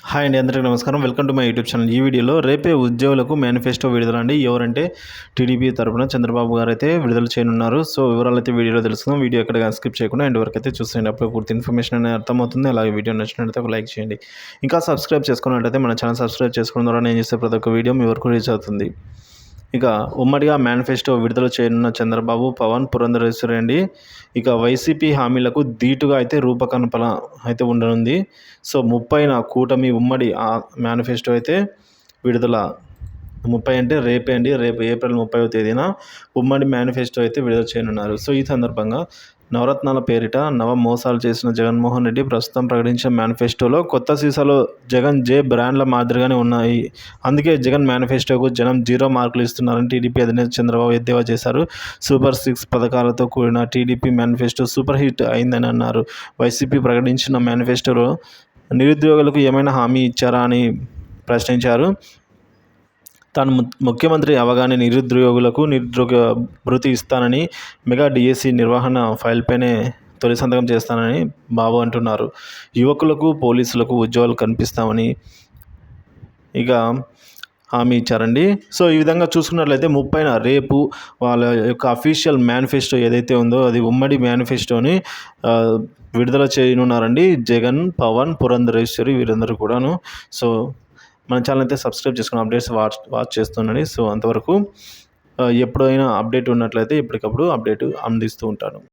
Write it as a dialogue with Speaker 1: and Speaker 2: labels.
Speaker 1: Hi అండి, అందరికీ నమస్కారం. Welcome to my YouTube channel. ఈ వీడియోలో రేపే ఉద్యోగులకు మేనిఫెస్టో విడుదల అండి. ఎవరంటే టీడీపీ తరపున చంద్రబాబు గారు అయితే విడుదల చేయనున్నారు. సో వివరాలు అయితే వీడియోలో తెలుసుకుందాం. వీడియో ఎక్కడ స్కిప్ చేయకుండా ఎండ్ వరకు అయితే చూసేయండి. అప్పుడు పూర్తి ఇన్ఫర్మేషన్ అనేది అర్థమవుతుంది. అలాగే వీడియో నచ్చినట్లయితే ఒక లైక్ చేయండి. ఇంకా సబ్స్క్రైబ్ చేసుకున్నట్లయితే మన ఛానల్ సబ్స్క్రైబ్ చేసుకోవడం ద్వారా నేను చేసే ప్రతి ఒక్క వీడియో మీ వరకు రీచ్ అవుతుంది. ఇక ఉమ్మడిగా మేనిఫెస్టో విడుదల చేయనున్న చంద్రబాబు, పవన్, పురంధరేశ్వరి అండి. ఇక వైసీపీ హామీలకు ధీటుగా అయితే రూపకల్పన అయితే ఉండనుంది. సో 30న కూటమి ఉమ్మడి మేనిఫెస్టో అయితే విడుదల. 30 అంటే రేపే అండి. రేపు ఏప్రిల్ 30వ తేదీన ఉమ్మడి మేనిఫెస్టో అయితే విడుదల చేయనున్నారు. సో ఈ సందర్భంగా నవరత్నాల పేరిట నవ మోసాలు చేసిన జగన్మోహన్ రెడ్డి ప్రస్తుతం ప్రకటించిన మేనిఫెస్టోలో కొత్త సీసాలో జగన్ జే బ్రాండ్ల మాదిరిగానే ఉన్నాయి. అందుకే జగన్ మేనిఫెస్టోకు జనం 0 మార్కులు ఇస్తున్నారని టీడీపీ అధినేత చంద్రబాబు ఎద్దేవా చేశారు. సూపర్ 6 పథకాలతో కూడిన టీడీపీ మేనిఫెస్టో సూపర్ హిట్ అయిందని అన్నారు. వైసీపీ ప్రకటించిన మేనిఫెస్టోలో నిరుద్యోగులకు ఏమైనా హామీ ఇచ్చారా అని ప్రశ్నించారు. తాను ముఖ్యమంత్రి అవగానే నిరుద్యోగులకు నిరుద్యోగ భృతి ఇస్తానని, మెగా డిఎస్సి నిర్వహణ ఫైల్పైనే తొలి సంతకం చేస్తానని బాబు అంటున్నారు. యువకులకు, పోలీసులకు ఉద్యోగాలు కల్పిస్తామని ఇక హామీ ఇచ్చారండి. సో ఈ విధంగా చూసుకున్నట్లయితే 30న రేపు వాళ్ళ యొక్క అఫీషియల్ మేనిఫెస్టో ఏదైతే ఉందో అది ఉమ్మడి మేనిఫెస్టోని విడుదల చేయనున్నారండి. జగన్, పవన్, పురంధరేశ్వరి వీరందరూ కూడాను. సో మన ఛానల్ అయితే సబ్స్క్రైబ్ చేసుకుని అప్డేట్స్ వాచ్ చేస్తున్నాను. సో అంతవరకు ఎప్పుడైనా అప్డేట్ ఉన్నట్లయితే ఎప్పటికప్పుడు అప్డేట్ అందిస్తూ ఉంటాను.